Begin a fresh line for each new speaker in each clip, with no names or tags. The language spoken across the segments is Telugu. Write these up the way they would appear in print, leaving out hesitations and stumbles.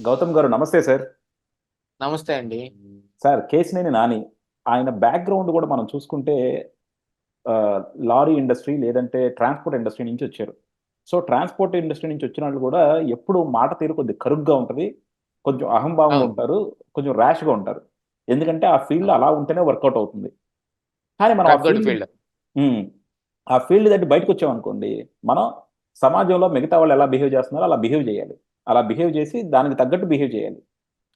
గౌతమ్ గారు నమస్తే సార్.
నమస్తే అండి.
సార్ కేశినేని నాని ఆయన బ్యాక్గ్రౌండ్ కూడా మనం చూసుకుంటే ఆ, లారీ ఇండస్ట్రీ లేదంటే ట్రాన్స్పోర్ట్ ఇండస్ట్రీ నుంచి వచ్చారు. సో ట్రాన్స్పోర్ట్ ఇండస్ట్రీ నుంచి వచ్చిన వాళ్ళు కూడా ఎప్పుడు మాట తీరు కొద్దిగా కరుగ్గా ఉంటుంది, కొంచెం అహంభావంగా
అవును.
ఉంటారు, కొంచెం ర్యాష్గా ఉంటారు. ఎందుకంటే ఆ ఫీల్డ్
అవును.
అలా ఉంటేనే వర్కౌట్ అవుతుంది. కానీ మనం
రగ్గడ్ ఫీల్డ్.
ఆ ఫీల్డ్ దాటి బయటకు వచ్చామనుకోండి, మనం సమాజంలో మిగతా వాళ్ళు ఎలా బిహేవ్ చేస్తున్నారో అలా బిహేవ్ చేయాలి. అలా బిహేవ్ చేసి దానికి తగ్గట్టు బిహేవ్ చేయాలి.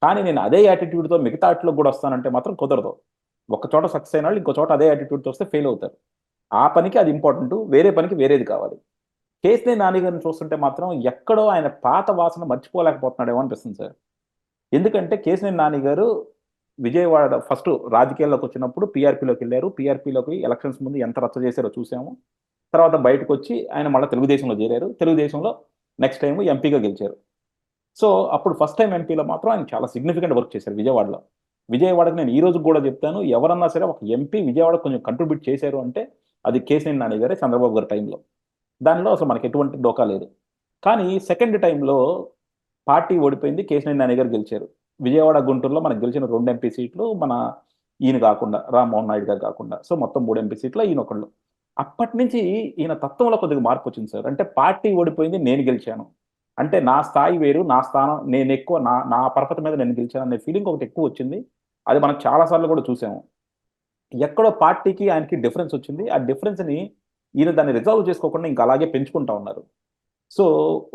కానీ నేను అదే యాటిట్యూడ్తో మిగతా వాటిలో కూడా వస్తానంటే మాత్రం కుదరదు. ఒక చోట సక్సెస్ అయిన వాళ్ళు ఇంకో చోట అదే యాటిట్యూడ్తో వస్తే ఫెయిల్ అవుతారు. ఆ పనికి అది ఇంపార్టెంట్, వేరే పనికి వేరేది కావాలి. కేసీఆర్ నాని గారిని చూస్తుంటే మాత్రం ఎక్కడో ఆయన పాత వాసన మర్చిపోలేకపోతున్నాడేమో అనిపిస్తుంది సార్. ఎందుకంటే కేసీఆర్ నాని గారు విజయవాడ ఫస్ట్ రాజకీయాల్లోకి వచ్చినప్పుడు పీఆర్పీలోకి వెళ్ళారు. పీఆర్పీలోకి ఎలక్షన్స్ ముందు ఎంత రచ్చ చేశారో చూసాము. తర్వాత బయటకు వచ్చి ఆయన మళ్ళీ తెలుగుదేశంలో చేరారు. తెలుగుదేశంలో నెక్స్ట్ టైం ఎంపీగా గెలిచారు. సో అప్పుడు ఫస్ట్ టైం ఎంపీలో మాత్రం ఆయన చాలా సిగ్నిఫికెంట్ వర్క్ చేశారు విజయవాడలో. విజయవాడకి నేను ఈ రోజు కూడా చెప్తాను, ఎవరన్నా సరే ఒక ఎంపీ విజయవాడ కొంచెం కంట్రిబ్యూట్ చేశారు అంటే అది కేసీఆర్ నాని గారే, చంద్రబాబు గారి టైంలో. దానిలో అసలు మనకి ఎటువంటి డోకా లేదు. కానీ సెకండ్ టైంలో పార్టీ ఓడిపోయింది, కేసీఆర్ నాని గారు గెలిచారు. విజయవాడ గుంటూరులో మనకు గెలిచిన 2 ఎంపీ సీట్లు మన ఈయన కాకుండా, రామ్మోహన్ నాయుడు గారు కాకుండా, సో మొత్తం 3 ఎంపీ సీట్లు ఈయన ఒకళ్ళు. అప్పటి నుంచి ఈయన తత్వంలో కొద్దిగా మార్పు వచ్చింది సార్. అంటే పార్టీ ఓడిపోయింది, నేను గెలిచాను అంటే నా స్థాయి వేరు, నా స్థానం నేను ఎక్కువ, నా నా పరపతి మీద నేను గెలిచాను అనే ఫీలింగ్ ఒకటి ఎక్కువ వచ్చింది. అది మనం చాలా సార్లు కూడా చూసాము. ఎక్కడో పార్టీకి ఆయనకి డిఫరెన్స్ వచ్చింది. ఆ డిఫరెన్స్ ని ఈయన దాన్ని రిజాల్వ్ చేసుకోకుండా ఇంకా అలాగే పెంచుకుంటా ఉన్నారు. సో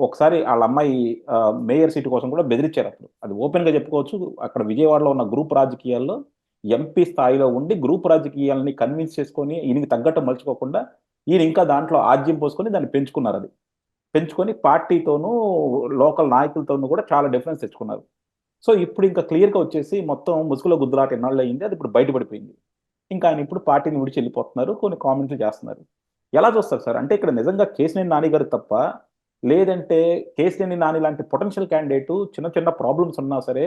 ఒకసారి వాళ్ళ అమ్మాయి మేయర్ సీటు కోసం కూడా బెదిరించారు. అప్పుడు అది ఓపెన్ గా చెప్పుకోవచ్చు. అక్కడ విజయవాడలో ఉన్న గ్రూప్ రాజకీయాల్లో ఎంపీ స్థాయిలో ఉండి గ్రూప్ రాజకీయాలని కన్విన్స్ చేసుకొని ఈయనకి తగ్గట్టు మలుచుకోకుండా ఈయన ఇంకా దాంట్లో ఆజ్యం పోసుకొని దాన్ని పెంచుకున్నారు. అది పెంచుకొని పార్టీతోనూ లోకల్ నాయకులతోనూ కూడా చాలా డిఫరెన్స్ తెచ్చుకున్నారు. సో ఇప్పుడు ఇంకా క్లియర్గా వచ్చేసి మొత్తం ముసుగులో గుద్దులాట ఎన్నాళ్ళు అయింది, అది ఇప్పుడు బయటపడిపోయింది. ఇంకా ఆయన ఇప్పుడు పార్టీని విడిచి వెళ్ళిపోతున్నారు, కొన్ని కామెంట్లు చేస్తున్నారు. ఎలా చూస్తారు సార్? అంటే ఇక్కడ నిజంగా కేశినేని నాని గారు తప్ప, లేదంటే కేశినేని నాని లాంటి పొటెన్షియల్ క్యాండిడేట్ చిన్న చిన్న ప్రాబ్లమ్స్ ఉన్నా సరే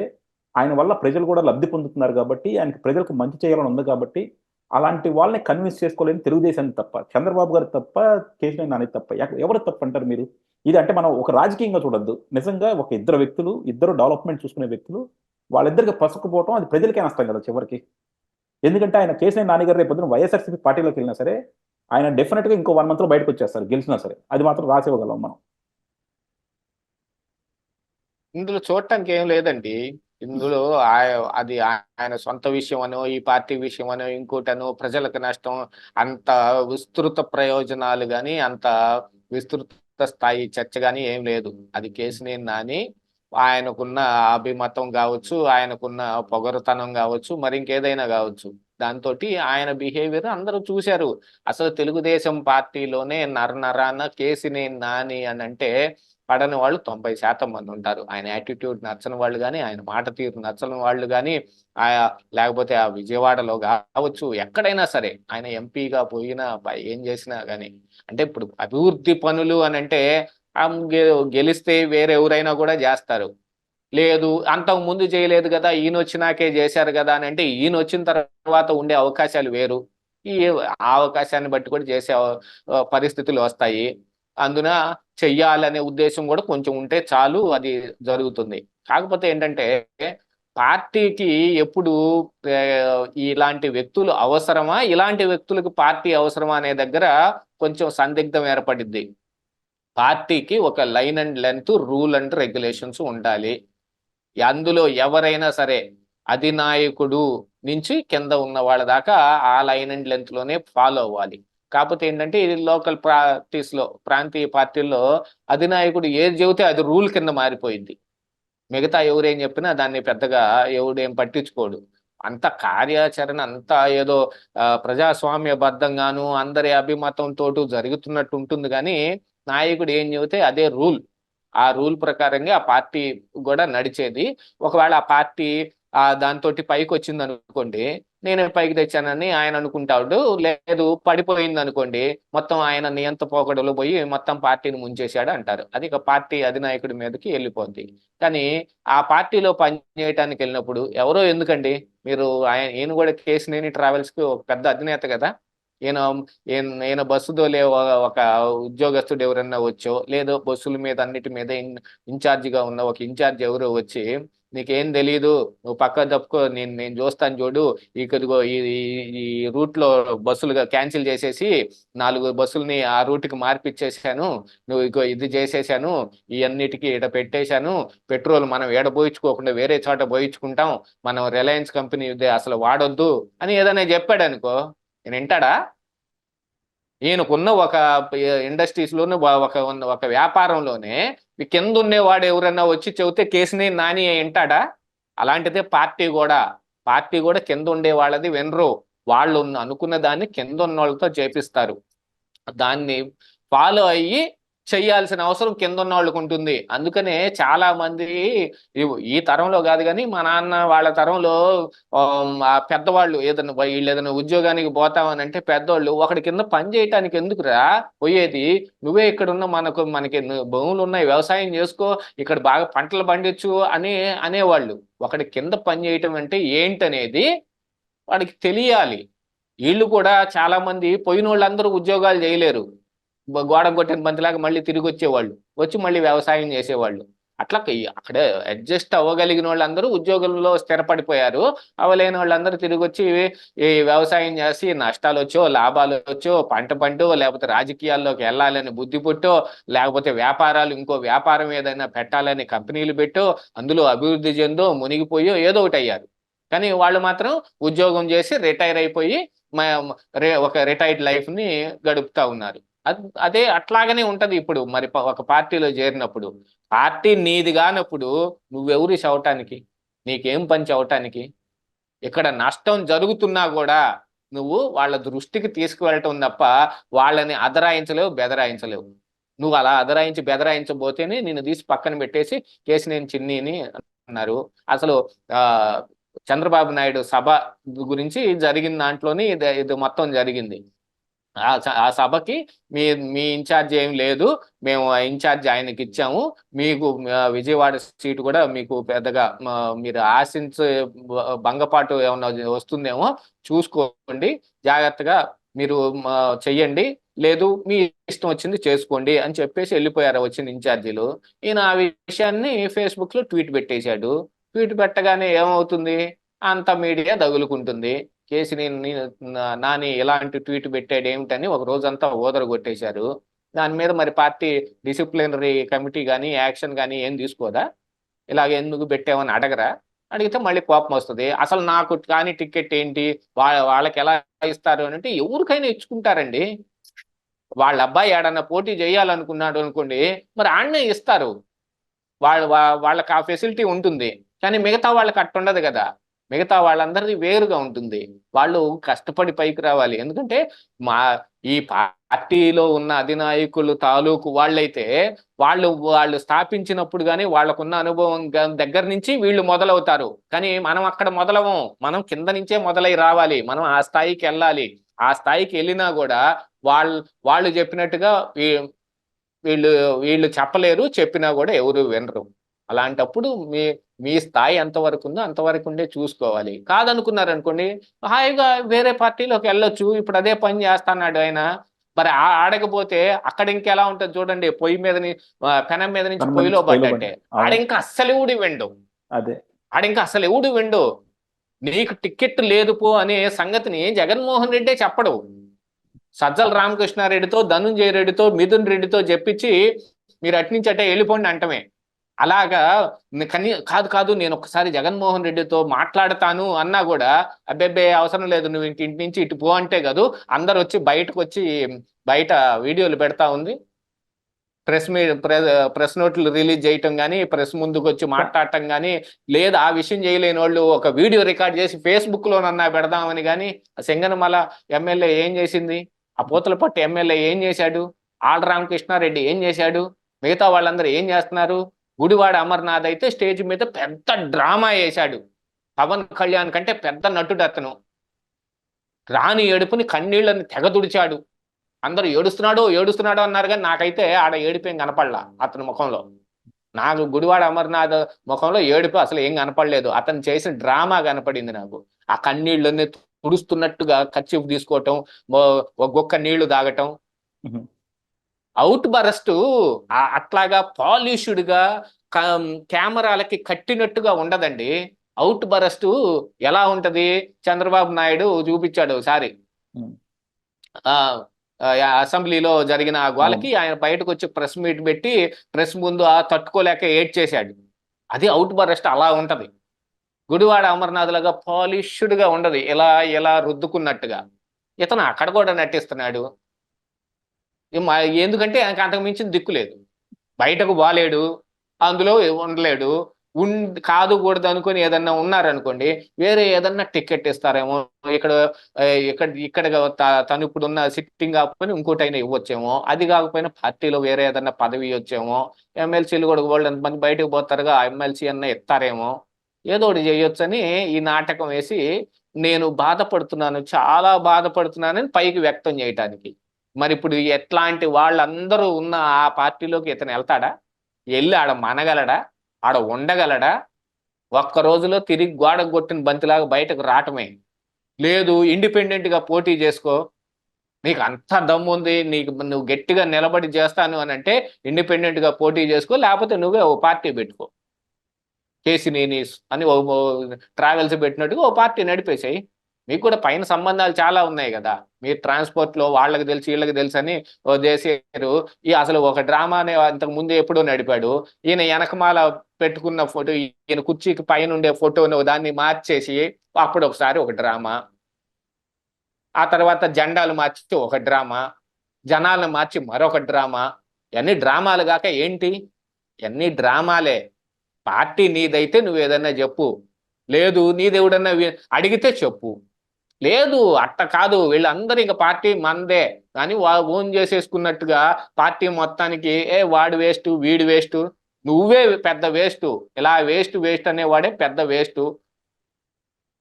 ఆయన వల్ల ప్రజలు కూడా లబ్ధి పొందుతున్నారు కాబట్టి, ఆయనకి ప్రజలకు మంచి చేయాలని ఉంది కాబట్టి అలాంటి వాళ్ళని కన్విన్స్ చేసుకోలేని తెలుగుదేశానికి తప్ప, చంద్రబాబు గారు తప్ప, కేసీఆర్ నాని తప్ప ఎవరు తప్ప అంటారు మీరు? ఇది అంటే మనం ఒక రాజకీయంగా చూడొద్దు, నిజంగా ఒక ఇద్దరు వ్యక్తులు, ఇద్దరు డెవలప్మెంట్ చూసుకునే వ్యక్తులు, వాళ్ళిద్దరికి పసుకుపోవటం అది ప్రజలకే నష్టం కదా చివరికి. ఎందుకంటే ఆయన కేసీఆర్ నాని గారు రేపు పొద్దున వైఎస్ఆర్సీపీ పార్టీలోకి వెళ్ళినా సరే ఆయన డెఫినెట్ గా ఇంకో 1 మంత్ లో బయటకు వచ్చేస్తారు గెలిచినా సరే. అది మాత్రం రాసివ్వగలం మనం.
ఇందులో చూడటానికి ఏం లేదండి. ఇందులో అది ఆయన సొంత విషయం అనో, ఈ పార్టీ విషయం అనో, ఇంకోటనో, ప్రజలకు నష్టం, అంత విస్తృత ప్రయోజనాలు గాని, అంత విస్తృత స్థాయి చర్చ గాని ఏం లేదు. అది కేసినేని నాని ఆయనకున్న అభిమతం కావచ్చు, ఆయనకున్న పొగరుతనం కావచ్చు, మరి ఇంకేదైనా కావచ్చు. దాంతో ఆయన బిహేవియర్ అందరూ చూశారు. అసలు తెలుగుదేశం పార్టీలోనే నరనరాన కేసినేని నాని అని అంటే పడని వాళ్ళు 90% మంది ఉంటారు. ఆయన యాటిట్యూడ్ నచ్చని వాళ్ళు కానీ, ఆయన మాట తీరు నచ్చని వాళ్ళు కానీ, ఆయా లేకపోతే ఆ విజయవాడలో కావచ్చు, ఎక్కడైనా సరే ఆయన ఎంపీగా పోయినా ఏం చేసినా కానీ. అంటే ఇప్పుడు అభివృద్ధి పనులు అని అంటే గెలిస్తే వేరే ఎవరైనా కూడా చేస్తారు. లేదు, అంతకు ముందు చేయలేదు కదా, ఈయన వచ్చినాకే చేశారు కదా అని అంటే ఈయన వచ్చిన తర్వాత ఉండే అవకాశాలు వేరు. ఈ ఆ అవకాశాన్ని బట్టి కూడా చేసే పరిస్థితులు వస్తాయి. అందున చెయ్యాలనే ఉద్దేశం కూడా కొంచెం ఉంటే చాలు, అది జరుగుతుంది. కాకపోతే ఏంటంటే పార్టీకి ఎప్పుడు ఇలాంటి వ్యక్తులు అవసరమా, ఇలాంటి వ్యక్తులకు పార్టీ అవసరమా అనే దగ్గర కొంచెం సందిగ్ధం ఏర్పడిద్ది. పార్టీకి ఒక line and length, rule and regulations ఉండాలి. అందులో ఎవరైనా సరే అధినాయకుడు నుంచి కింద ఉన్న వాళ్ళ దాకా ఆ లైన్ అండ్ లెంత్ లోనే ఫాలో అవ్వాలి. కాకపోతే ఏంటంటే ఇది లోకల్ పార్టీస్ లో, ప్రాంతీయ పార్టీల్లో అధినాయకుడు ఏది చెబితే అది రూల్ కింద మారిపోయింది. మిగతా ఎవరేం చెప్పినా దాన్ని పెద్దగా ఎవడేం పట్టించుకోడు. అంత కార్యాచరణ అంతా ఏదో ప్రజాస్వామ్యబద్ధంగాను అందరి అభిమతంతో జరుగుతున్నట్టు ఉంటుంది కానీ నాయకుడు ఏం చెబితే అదే రూల్. ఆ రూల్ ప్రకారంగా ఆ పార్టీ కూడా నడిచేది. ఒకవేళ ఆ పార్టీ దాంతో పైకి వచ్చింది అనుకోండి, నేనే పైకి తెచ్చానని ఆయన అనుకుంటాడు. లేదు, పడిపోయింది అనుకోండి, మొత్తం ఆయన నియంత పోకడలు పోయి మొత్తం పార్టీని ముంచేశాడు అంటారు. అది ఇక పార్టీ అధినాయకుడి మీదకి వెళ్ళిపోద్ది. కానీ ఆ పార్టీలో పనిచేయటానికి వెళ్ళినప్పుడు ఎవరో ఎందుకండి, మీరు ఈయన కూడా కేసినేని ట్రావెల్స్ కి ఒక పెద్ద అధినేత కదా, ఈయన ఈయన బస్సు తోలే ఒక ఉద్యోగస్తుడు ఎవరన్నా వచ్చో, లేదో బస్సుల మీద అన్నిటి మీద ఇన్ఛార్జిగా ఉన్న ఒక ఇన్ఛార్జ్ ఎవరో వచ్చి, నీకేం తెలీదు, నువ్వు పక్క తప్పుకో, నేను నేను చూస్తాను చూడు, ఇక్కడిగో ఈ రూట్ లో బస్సులుగా క్యాన్సిల్ చేసేసి 4 బస్సుల్ని ఆ రూట్కి మార్పిచ్చేసాను, నువ్వు ఇగో ఇది చేసేసాను, ఇవన్నిటికీ ఈడ పెట్టేశాను, పెట్రోల్ మనం ఏడ పోయించుకోకుండా వేరే చోట పోయించుకుంటాం, మనం రిలయన్స్ కంపెనీ అసలు వాడొద్దు అని ఏదైనా చెప్పాడు అనుకో, నేను వింటాడా? ఈయనకున్న ఒక ఇండస్ట్రీస్ లోనే ఒక వ్యాపారంలోనే కింద ఉండేవాడు ఎవరన్నా వచ్చి చెబితే కేసుని నాని వింటాడా? అలాంటిదే పార్టీ కూడా కింద ఉండే వాళ్ళది వినరు. వాళ్ళు అనుకున్న దాన్ని కింద ఉన్న వాళ్ళతో చేపిస్తారు. దాన్ని ఫాలో అయ్యి చెయ్యాల్సిన అవసరం కింద ఉన్న వాళ్ళకు ఉంటుంది. అందుకనే చాలా మంది ఈ తరంలో కాదు కానీ మా నాన్న వాళ్ళ తరంలో పెద్దవాళ్ళు వీళ్ళు ఏదైనా ఉద్యోగానికి పోతామని అంటే పెద్దవాళ్ళు ఒకటి కింద పని చేయటానికి ఎందుకురా పోయేది, నువ్వే ఇక్కడ ఉన్న మనకి భూములు ఉన్నాయి, వ్యవసాయం చేసుకో, ఇక్కడ బాగా పంటలు పండించు అనేవాళ్ళు. ఒకటి కింద పని చేయటం అంటే ఏంటనేది వాడికి తెలియాలి. వీళ్ళు కూడా చాలా మంది పోయిన వాళ్ళందరూ ఉద్యోగాలు చేయలేరు. గోడ కొట్టిన బంతిలాగా మళ్ళీ తిరిగి వచ్చేవాళ్ళు, వచ్చి మళ్ళీ వ్యవసాయం చేసేవాళ్ళు. అట్లా అక్కడ అడ్జస్ట్ అవ్వగలిగిన వాళ్ళందరూ ఉద్యోగంలో స్థిరపడిపోయారు. అవ్వలేని వాళ్ళందరూ తిరిగి వచ్చి ఈ వ్యవసాయం చేసి నష్టాలు వచ్చో లాభాలు వచ్చో పంటో లేకపోతే రాజకీయాల్లోకి వెళ్ళాలని బుద్ధి పుట్టో, లేకపోతే వ్యాపారాలు ఇంకో వ్యాపారం ఏదైనా పెట్టాలని కంపెనీలు పెట్టో, అందులో అభివృద్ధి చెందో మునిగిపోయో ఏదో ఒకటి అయ్యారు. కానీ వాళ్ళు మాత్రం ఉద్యోగం చేసి రిటైర్ అయిపోయి ఒక రిటైర్డ్ లైఫ్ ని గడుపుతా ఉన్నారు. అదే అట్లాగనే ఉంటది. ఇప్పుడు మరి ఒక పార్టీలో చేరినప్పుడు పార్టీ నీది కానప్పుడు నువ్వెవరి చవటానికి, నీకేం పని చవటానికి? ఇక్కడ నష్టం జరుగుతున్నా కూడా నువ్వు వాళ్ళ దృష్టికి తీసుకువెళ్ళటం తప్ప వాళ్ళని అదరాయించలేవు, బెదరాయించలేవు. నువ్వు అలా బెదరాయించబోతేనే నిన్ను తీసి పక్కన పెట్టేసి కేసినేని చిన్నిని అన్నారు. అసలు చంద్రబాబు నాయుడు సభ గురించి జరిగిన దాంట్లోనే ఇది మొత్తం జరిగింది. ఆ సభకి మీ ఇన్ఛార్జ్ ఏం లేదు, మేము ఇన్ఛార్జ్ ఆయనకి ఇచ్చాము, మీకు విజయవాడ సీటు కూడా మీకు పెద్దగా మీరు ఆశించే భంగపాటు ఏమన్నా వస్తుందేమో చూసుకోండి, జాగ్రత్తగా మీరు చెయ్యండి, లేదు మీ ఇష్టం వచ్చింది చేసుకోండి అని చెప్పేసి వెళ్ళిపోయారు వచ్చిన ఇన్ఛార్జీలు. ఈయన ఆ విషయాన్ని ఫేస్బుక్ లో ట్వీట్ పెట్టేశాడు. ట్వీట్ పెట్టగానే ఏమవుతుంది, అంత మీడియా తగులుకుంటుంది. కేసినేని నాని ఇలాంటి ట్వీట్ పెట్టాడు ఏమిటని ఒక రోజంతా కొట్టేశారు. దాని మీద మరి పార్టీ డిసిప్లినరీ కమిటీ కానీ యాక్షన్ కానీ ఏం తీసుకోదా? ఇలాగ ఎందుకు పెట్టామని అడగరా? అడిగితే మళ్ళీ కోపం వస్తుంది. అసలు నాకు కానీ టికెట్ ఏంటి, వాళ్ళకి ఎలా ఇస్తారు అని అంటే ఎవరికైనా ఇచ్చుకుంటారండి. వాళ్ళ అబ్బాయి ఏడన్నా పోటీ చేయాలనుకున్నాడు అనుకోండి, మరి ఆడనే ఇస్తారు. వాళ్ళకి ఆ ఫెసిలిటీ ఉంటుంది. కానీ మిగతా వాళ్ళకి అట్టుండదు కదా. మిగతా వాళ్ళందరిది వేరుగా ఉంటుంది. వాళ్ళు కష్టపడి పైకి రావాలి. ఎందుకంటే ఈ పార్టీలో ఉన్న అధినాయకులు తాలూకు వాళ్ళైతే వాళ్ళు స్థాపించినప్పుడు కానీ వాళ్ళకున్న అనుభవం దగ్గర నుంచి వీళ్ళు మొదలవుతారు. కానీ మనం అక్కడ మొదలవం, మనం కింద నుంచే మొదలై రావాలి, మనం ఆ స్థాయికి వెళ్ళాలి. ఆ స్థాయికి వెళ్ళినా కూడా వాళ్ళు చెప్పినట్టుగా వీళ్ళు చెప్పలేరు, చెప్పినా కూడా ఎవరు వినరు. అలాంటప్పుడు మీ స్థాయి ఎంతవరకు ఉందో అంతవరకు ఉండే చూసుకోవాలి. కాదనుకున్నారనుకోండి హాయిగా వేరే పార్టీలోకి వెళ్ళొచ్చు. ఇప్పుడు అదే పని చేస్తున్నాడు ఆయన. మరి ఆడకపోతే అక్కడ ఇంకెలా ఉంటుంది చూడండి, పొయ్యి మీద పెనం మీద నుంచి పొయ్యిలో పడ్డంటే ఆడింకా అస్సలు ఊడి వెండు, ఆడింకా అసలు ఎవడు వెండు. నీకు టికెట్ లేదు పో అనే సంగతిని జగన్మోహన్ రెడ్డే చెప్పడు. సజ్జల రామకృష్ణారెడ్డితో, ధనుంజయ రెడ్డితో, మిథున్ రెడ్డితో చెప్పించి మీరు అట్నుంచి అట్టే వెళ్ళిపోండి అంటమే. అలాగా కాదు నేను ఒకసారి జగన్మోహన్ రెడ్డితో మాట్లాడతాను అన్నా కూడా అబ్బెబ్బే అవసరం లేదు, నువ్వు ఇంటి నుంచి ఇటు పో అంటే కాదు, అందరు వచ్చి బయటకు వచ్చి బయట వీడియోలు పెడతా ఉంది. ప్రెస్ నోట్లు రిలీజ్ చేయటం కానీ, ప్రెస్ ముందుకు వచ్చి మాట్లాడటం కానీ, లేదా ఆ విషయం చేయలేని వాళ్ళు ఒక వీడియో రికార్డ్ చేసి ఫేస్బుక్ లోనన్నా పెడదామని కానీ. సింగనమల ఎమ్మెల్యే ఏం చేసింది, ఆ పూతలపట్టు ఎమ్మెల్యే ఏం చేశాడు, ఆళ్ల రామకృష్ణారెడ్డి ఏం చేశాడు, మిగతా వాళ్ళందరూ ఏం చేస్తున్నారు? గుడివాడ అమర్నాథ్ అయితే స్టేజ్ మీద పెద్ద డ్రామా వేశాడు. పవన్ కళ్యాణ్ కంటే పెద్ద నటుడు అతను. రాని ఏడుపుని కన్నీళ్ళని తెగదుడిచాడు. అందరూ ఏడుస్తున్నాడో అన్నారు కానీ నాకైతే ఆడ ఏడిపేం కనపడలా అతని ముఖంలో. నాకు గుడివాడ అమర్నాథ్ ముఖంలో ఏడుపు అసలు ఏం కనపడలేదు. అతను చేసిన డ్రామా కనపడింది నాకు. ఆ కన్నీళ్ళని తుడుస్తున్నట్టుగా కర్చీఫ్ తీసుకోవటం, ఒక గుక్క నీళ్లు తాగటం.
ఉహుం.
అవుట్ బరస్ట్ అట్లాగా పాలిష్డ్ గా కెమెరాలకి కట్టినట్టుగా ఉండదండి. అవుట్ బరస్ట్ ఎలా ఉంటది? చంద్రబాబు నాయుడు చూపించాడు ఒకసారి
ఉమ్.
ఆ అసెంబ్లీలో జరిగిన ఆ
అవును.
గోలకి ఆయన బయటకు వచ్చి ప్రెస్ మీట్ పెట్టి ప్రెస్ ముందు తట్టుకోలేక ఏడ్చేశాడు. అది అవుట్ బరస్ట్ అలా ఉంటది. గుడివాడ అమర్నాథ్ లాగా పాలిష్డ్ గా ఉండదు, ఇలా ఇలా రుద్దుకున్నట్టుగా. ఇతను అక్కడ కూడా నటిస్తున్నాడు. ఎందుకంటే ఆయనకు అంతకు మించిన దిక్కు లేదు. బయటకు బాలేడు, అందులో ఉండలేడు. కాదు కూడదు అనుకుని ఏదన్నా ఉన్నారనుకోండి, వేరే ఏదన్నా టికెట్ ఇస్తారేమో, ఇక్కడ ఇక్కడ తను ఇప్పుడు ఉన్న సిట్టింగ్ కాకపోయినా ఇంకోటైనా ఇవ్వచ్చేమో, అది కాకపోయినా పార్టీలో వేరే ఏదన్నా పదవి ఇవ్వచ్చేమో, ఎమ్మెల్సీలు కూడా వాళ్ళు ఎంతమంది బయటకు పోతారుగా, ఆ ఎమ్మెల్సీ అన్న ఇస్తారేమో, ఏదో ఒకటి చేయొచ్చని ఈ నాటకం వేసి నేను బాధపడుతున్నాను, చాలా బాధపడుతున్నానని పైకి వ్యక్తం చేయటానికి. మరి ఇప్పుడు ఎట్లాంటి వాళ్ళందరూ ఉన్న ఆ పార్టీలోకి ఇతను వెళ్తాడా? వెళ్ళి ఆడ మనగలడా? ఆడ ఉండగలడా? ఒక్క రోజులో తిరిగి గోడకు కొట్టిన బంతిలాగా బయటకు రావటమే. లేదు, ఇండిపెండెంట్ గా పోటీ చేసుకో, నీకు అంత దమ్ము ఉంది, నువ్వు గట్టిగా నిలబడి చేస్తాను అని అంటే ఇండిపెండెంట్ గా పోటీ చేసుకో, లేకపోతే నువ్వే ఓ పార్టీ పెట్టుకో. కేసినేని అని ట్రావెల్స్ పెట్టినట్టుగా ఓ పార్టీ నడిపేసాయి. మీకు కూడా పైన సంబంధాలు చాలా ఉన్నాయి కదా, మీరు ట్రాన్స్పోర్ట్ లో వాళ్ళకి తెలుసు వీళ్ళకి తెలుసు అని చేసారు. అసలు ఒక డ్రామానే అంతకు ముందు ఎప్పుడో నడిపాడు. ఈయన వెనకమాల పెట్టుకున్న ఫోటో, ఈయన కుర్చీకి పైన ఉండే ఫోటోను దాన్ని మార్చేసి అప్పుడు ఒకసారి ఒక డ్రామా, ఆ తర్వాత జెండాలు మార్చి ఒక డ్రామా, జనాలను మార్చి మరొక డ్రామా. ఇవన్నీ డ్రామాలు కాక ఏంటి? ఇవన్నీ డ్రామాలే. పార్టీ నీదైతే నువ్వు ఏదన్నా చెప్పు, లేదు నీదెవడన్నా అడిగితే చెప్పు. లేదు అట్ట కాదు, వీళ్ళందరూ ఇక పార్టీ మందే అని ఓన్ చేసేసుకున్నట్టుగా పార్టీ మొత్తానికి వాడు వేస్ట్ వీడు వేస్ట్, నువ్వే పెద్ద వేస్ట్, ఇలా వేస్ట్ వేస్ట్ అనేవాడే పెద్ద వేస్ట్.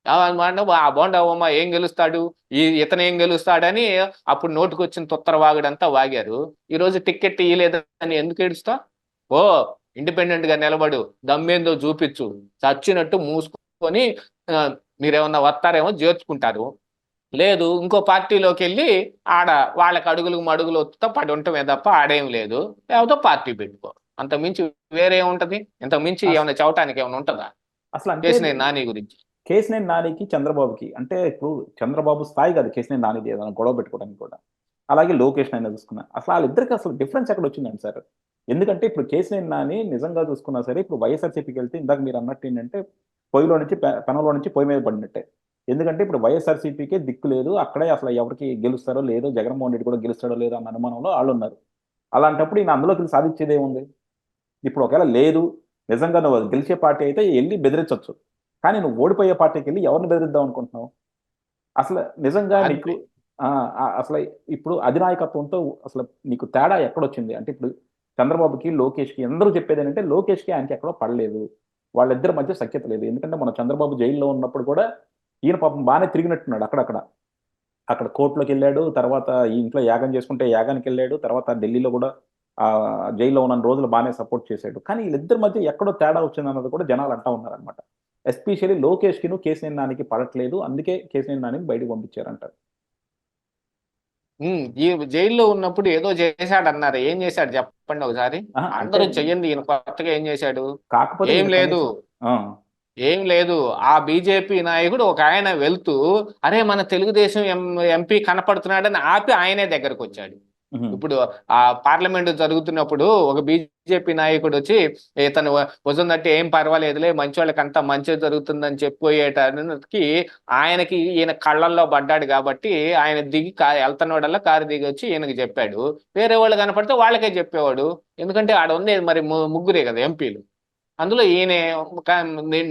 ఆ బోండవ్వమ్మ ఏం గెలుస్తాడు, ఇతను ఏం గెలుస్తాడని అప్పుడు నోటుకొచ్చిన తొత్తర వాగుడంతా వాగారు. ఈరోజు టికెట్ ఇయ్యలేదని ఎందుకు ఏడుస్తా? ఓ ఇండిపెండెంట్ గా నిలబడు, దమ్మేందో చూపించు, చచ్చినట్టు మూసుకొని మీరేమన్నా వస్తారేమో చేర్చుకుంటారు. లేదు ఇంకో పార్టీలోకి వెళ్ళి ఆడ వాళ్ళకి అడుగులు మడుగులు వస్తా పడి ఉండటమే తప్ప ఆడేం లేదు, లేకపోతే పార్టీ పెట్టుకో. అంత మించి వేరే ఉంటది? ఇంత మించి ఏమైనా చవటానికి ఏమైనా ఉంటుందా?
అసలు అంటే
చేసిన నాని గురించి
కేసినేని నానికి చంద్రబాబుకి అంటే ఇప్పుడు చంద్రబాబు స్థాయి కాదు కేసినేని నానిది ఏదైనా గొడవ పెట్టుకోవడానికి కూడా. అలాగే లోకేష్ అయినా చూసుకున్నా అసలు వాళ్ళిద్దరికి అసలు డిఫరెన్స్ ఎక్కడ వచ్చిందండి సార్? ఎందుకంటే ఇప్పుడు కేసినేని నాని నిజంగా చూసుకున్నా సరే ఇప్పుడు వైఎస్ఆర్సీపీకి వెళ్తే ఇందాక మీరు అన్నట్టు ఏంటంటే పొయ్యిలో నుంచి పెనంలో నుంచి పొయ్యి మీద పడినట్టే. ఎందుకంటే ఇప్పుడు వైఎస్ఆర్సీపీకే దిక్కు లేదు, అక్కడే అసలు ఎవరికి గెలుస్తారో లేదో, జగన్మోహన్ రెడ్డి కూడా గెలుస్తాడో లేదో అన్న అనుమానంలో వాళ్ళు ఉన్నారు. అలాంటప్పుడు ఈయన అందులోకి సాధించేది ఏముంది? ఇప్పుడు ఒకవేళ లేదు నిజంగా నువ్వు గెలిచే పార్టీ అయితే వెళ్ళి బెదిరించవచ్చు, కానీ నువ్వు ఓడిపోయే పార్టీకి వెళ్ళి ఎవరిని బెదిరిద్దాం అనుకుంటున్నావు? అసలు నిజంగా నీకు అసలు ఇప్పుడు అధినాయకత్వంతో అసలు నీకు తేడా ఎక్కడొచ్చింది అంటే ఇప్పుడు చంద్రబాబుకి లోకేష్కి అందరూ చెప్పేది ఏంటంటే లోకేష్కి ఆయనకి ఎక్కడో పడలేదు, వాళ్ళిద్దరి మధ్య సఖ్యత లేదు. ఎందుకంటే మన చంద్రబాబు జైల్లో ఉన్నప్పుడు కూడా ఈయన పాపం బాగానే తిరిగినట్టున్నాడు అక్కడక్కడ. అక్కడ కోర్టులోకి వెళ్ళాడు, తర్వాత ఈ ఇంట్లో యాగం చేసుకుంటే యాగానికి వెళ్ళాడు, తర్వాత ఢిల్లీలో కూడా ఆ జైల్లో ఉన్న రోజులు బాగానే సపోర్ట్ చేశాడు. కానీ వీళ్ళిద్దరి మధ్య ఎక్కడో తేడా వచ్చిందన్నది కూడా జనాలు అంటా ఉన్నారనమాట. ఎస్పెషల్లీ లోకేష్ కిను కేసీఆర్ నానికి పడట్లేదు, అందుకే కేసీఆర్ నాని బయటకు పంపించారంటారు.
ఈ జైల్లో ఉన్నప్పుడు ఏదో చేశాడు అన్నారు, ఏం చేశాడు చెప్పండి ఒకసారి?
అంటే
అందరూ చెయ్యండి, ఈయన కొత్తగా ఏం చేశాడు?
కాకపోతే
ఏం లేదు,
ఆ,
ఏం లేదు. ఆ బీజేపీ నాయకుడు ఒక ఆయన వెళ్తూ అరే మన తెలుగుదేశం ఎంపీ కనపడుతున్నాడని ఆపి ఆయనే దగ్గరకు వచ్చాడు.
ఉహు,
ఇప్పుడు ఆ పార్లమెంట్ జరుగుతున్నప్పుడు ఒక బీజేపీ నాయకుడు వచ్చి ఇతను వస్తుందంటే ఏం పర్వాలేదులే, మంచి వాళ్ళకి అంతా మంచి జరుగుతుందని చెప్పిపోయేటానికి ఆయనకి ఈయన కళ్ళల్లో పడ్డాడు కాబట్టి ఆయన దిగి వెళ్తున్నోడల్లా కారు దిగి వచ్చి ఈయనకి చెప్పాడు. వేరే వాళ్ళు కనపడితే వాళ్ళకే చెప్పేవాడు, ఎందుకంటే ఆడ ఉంది మరి ముగ్గురే కదా ఎంపీలు, అందులో ఈయన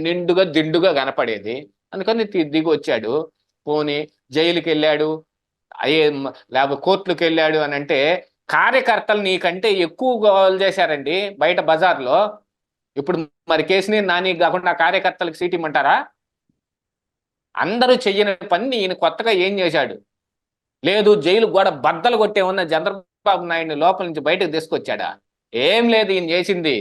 నిండుగా దిండుగా కనపడేది, అందుకని దిగి వచ్చాడు. పోనీ జైలుకి వెళ్ళాడు, అయ్యే లేకపోతే కోర్టులకు వెళ్ళాడు అని అంటే కార్యకర్తలు నీకంటే ఎక్కువ గోల్ చేశారండి బయట బజార్లో. ఇప్పుడు మరి కేసీఆర్ నాని కాకుండా కార్యకర్తలకు సీట్ ఇమ్మంటారా? అందరూ చెయ్యని పని ఈయన కొత్తగా ఏం చేశాడు? లేదు జైలు గోడ బద్దలు కొట్టేమన్నా చంద్రబాబు నాయుడిని లోపల నుంచి బయటకు తీసుకొచ్చాడా? ఏం లేదు, ఈయన చేసింది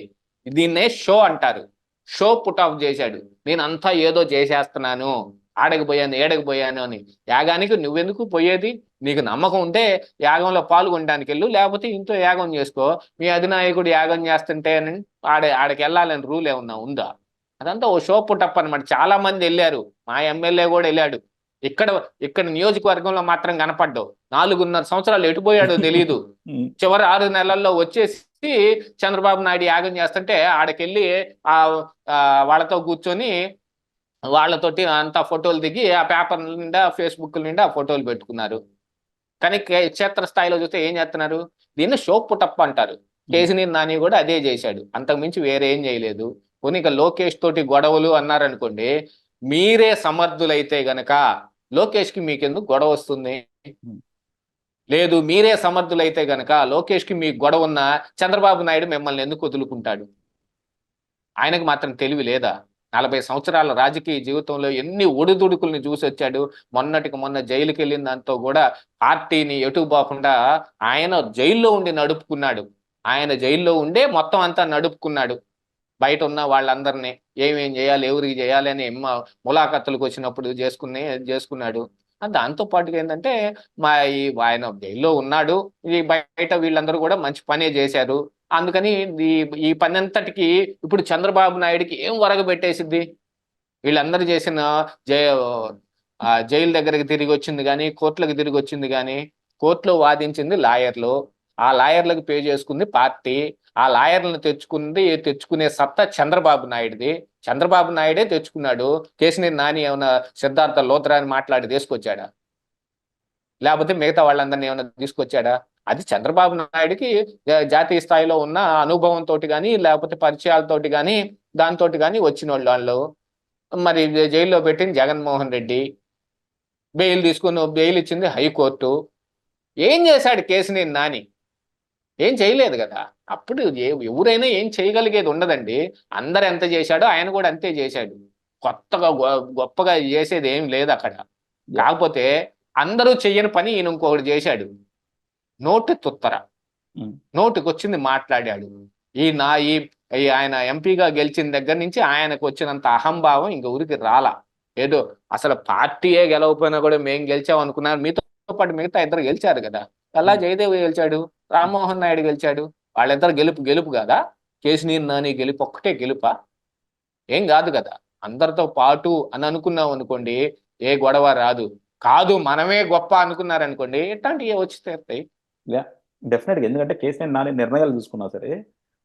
దీన్నే షో అంటారు. షో పుట్ ఆఫ్ చేశాడు, నేను అంతా ఏదో చేసేస్తున్నాను, ఆడకి పోయాను ఏడకి పోయాను అని. యాగానికి నువ్వెందుకు పోయేది? నీకు నమ్మకం ఉంటే యాగంలో పాల్గొనడానికి వెళ్ళు, లేకపోతే ఇంట్లో యాగం చేసుకో. మీ అధినాయకుడు యాగం చేస్తుంటే ఆడకి వెళ్ళాలని రూల్ ఏమన్నా ఉందా? అదంతా ఓ షో పుటప్ అనమాట. చాలా మంది వెళ్ళారు, మా ఎమ్మెల్యే కూడా వెళ్ళాడు. ఇక్కడ ఇక్కడ నియోజకవర్గంలో మాత్రం కనపడ్డావు. 4.5 సంవత్సరాలు ఎటుపోయాడో తెలియదు. చివరి 6 నెలల్లో వచ్చేసి చంద్రబాబు నాయుడు యాగం చేస్తుంటే ఆడకెళ్ళి ఆ వాళ్ళతో కూర్చొని వాళ్ళతోటి అంతా ఫోటోలు దిగి ఆ పేపర్ నిండా ఫేస్బుక్ నిండా ఫోటోలు పెట్టుకున్నారు. కానీ క్షేత్ర స్థాయిలో చూస్తే ఏం చేస్తున్నారు? దీన్ని షో పుటప్ అంటారు. కేసినేని నాని కూడా అదే చేశాడు, అంతకుమించి వేరే ఏం చేయలేదు. కొన్ని ఇక లోకేష్ తోటి గొడవలు అన్నారనుకోండి, మీరే సమర్థులైతే గనక లోకేష్కి మీకెందుకు గొడవ వస్తుంది? లేదు, మీరే సమర్థులైతే గనక లోకేష్కి మీకు గొడవ ఉన్న చంద్రబాబు నాయుడు మిమ్మల్ని ఎందుకు వదులుకుంటాడు? ఆయనకు మాత్రం తెలివి లేదా? 40 సంవత్సరాల రాజకీయ జీవితంలో ఎన్ని ఒడిదుడుకుల్ని చూసి వచ్చాడు. మొన్నటికి మొన్న జైలుకి వెళ్ళిన దాంతో కూడా పార్టీని ఎటు పోకుండా ఆయన జైల్లో ఉండి నడుపుకున్నాడు. ఆయన జైల్లో ఉండే మొత్తం అంతా నడుపుకున్నాడు. బయట ఉన్న వాళ్ళందరినీ ఏమేం చేయాలి, ఎవరికి చేయాలి అని ములాఖతులకు వచ్చినప్పుడు చేసుకున్నాడు. దాంతో పాటుగా ఏంటంటే ఆయన జైల్లో ఉన్నాడు, ఈ బయట వీళ్ళందరూ కూడా మంచి పనే చేశారు. అందుకని ఈ పని అంతటికి ఇప్పుడు చంద్రబాబు నాయుడికి ఏం వరగబెట్టేసిద్ది? వీళ్ళందరూ చేసిన జైలు దగ్గరికి తిరిగి వచ్చింది కానీ, కోర్టులకు తిరిగి వచ్చింది కానీ, కోర్టులో వాదించింది లాయర్లు, ఆ లాయర్లకు పే చేసుకుంది పార్టీ, ఆ లాయర్లను తెచ్చుకునే సత్తా చంద్రబాబు నాయుడుది. చంద్రబాబు నాయుడే తెచ్చుకున్నాడు. కేసినేని నాని ఏమైనా సిద్ధార్థ లోత్రా అని మాట్లాడి తీసుకొచ్చాడా? లేకపోతే మిగతా వాళ్ళందరినీ ఏమైనా తీసుకొచ్చాడా? అది చంద్రబాబు నాయుడికి జాతీయ స్థాయిలో ఉన్న అనుభవంతో కానీ, లేకపోతే పరిచయాలతోటి కానీ, దాంతో కానీ వచ్చిన వాళ్ళు. మరి జైల్లో పెట్టింది జగన్మోహన్ రెడ్డి, బెయిల్ ఇచ్చింది హైకోర్టు. ఏం చేశాడు కేసినేని నాని? ఏం చేయలేదు కదా. అప్పుడు ఎవరైనా ఏం చేయగలిగేది ఉండదండి. అందరు ఎంత చేశాడో ఆయన కూడా అంతే చేశాడు. కొత్తగా గొప్పగా చేసేది ఏం లేదు అక్కడ. కాకపోతే అందరూ చెయ్యని పని ఈయన ఇంకొకటి చేశాడు. నోటి తుత్తర, నోటికి వచ్చింది మాట్లాడాడు. ఆయన ఎంపీగా గెలిచిన దగ్గర నుంచి ఆయనకు వచ్చినంత అహంభావం ఇంక ఊరికి రాలా. ఏదో అసలు పార్టీయే గెలవకపోయినా కూడా మేము గెలిచాం అనుకున్నారు. మీతో పాటు మిగతా ఇద్దరు గెలిచారు కదా. అలా జయదేవ్ గెలిచాడు, రామ్మోహన్ నాయుడు గెలిచాడు. వాళ్ళిద్దరు గెలుపు కదా. కేసినేని నాని గెలుపు ఒక్కటే గెలుపా? ఏం కాదు కదా. అందరితో పాటు అని అనుకున్నాం అనుకోండి, ఏ గొడవ రాదు. కాదు మనమే గొప్ప అనుకున్నారనుకోండి, ఇట్లాంటివి వచ్చి తీరుతాయి.
డెఫినెట్గా. ఎందుకంటే కేసినేని నాని నిర్ణయాలు చూసుకున్నా సరే,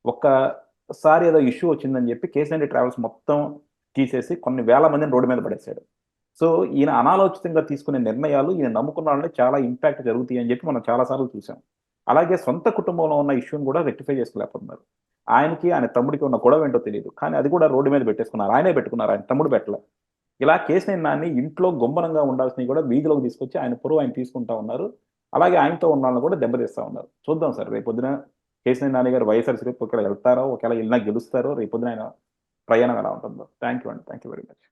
ఒక్కసారి ఏదో ఇష్యూ వచ్చిందని చెప్పి కేసినేని ట్రావెల్స్ మొత్తం తీసేసి కొన్ని వేల మందిని రోడ్డు మీద పడేశాడు. సో ఈయన అనాలోచితంగా తీసుకునే నిర్ణయాలు ఈయన నమ్ముకున్న వాళ్ళని చాలా ఇంపాక్ట్ జరుగుతాయి అని చెప్పి మనం చాలాసార్లు చూసాం. అలాగే సొంత కుటుంబంలో ఉన్న ఇష్యూని కూడా రెక్టిఫై చేసుకోలేకపోతున్నారు. ఆయనకి ఆయన తమ్ముడికి ఉన్న గొడవ ఏంటో తెలియదు, కానీ అది కూడా రోడ్డు మీద పెట్టేసుకున్నారు. ఆయనే పెట్టుకున్నారు, ఆయన తమ్ముడు పెట్టలే. ఇలా కేసినేని నాని ఇంట్లో గుమ్మరంగా ఉండాల్సినవి కూడా వీధిలోకి తీసుకొచ్చి ఆయన పొరుగు ఆయన తీసుకుంటా ఉన్నారు. అలాగే ఆయనతో ఉన్న వాళ్ళని కూడా దెబ్బతీస్తూ ఉన్నారు. చూద్దాం సార్, రేపొద్దున కేసినేని నాని గారు వైఎస్ఆర్సీపీ ఒకవేళ వెళ్తారో, ఒకవేళ వెళ్ళినా గెలుస్తారో, రేపొద్దున ఆయన ప్రయాణం ఎలా ఉంటుందో. థ్యాంక్ యూ అండి, థ్యాంక్ యూ వెరీ మచ్.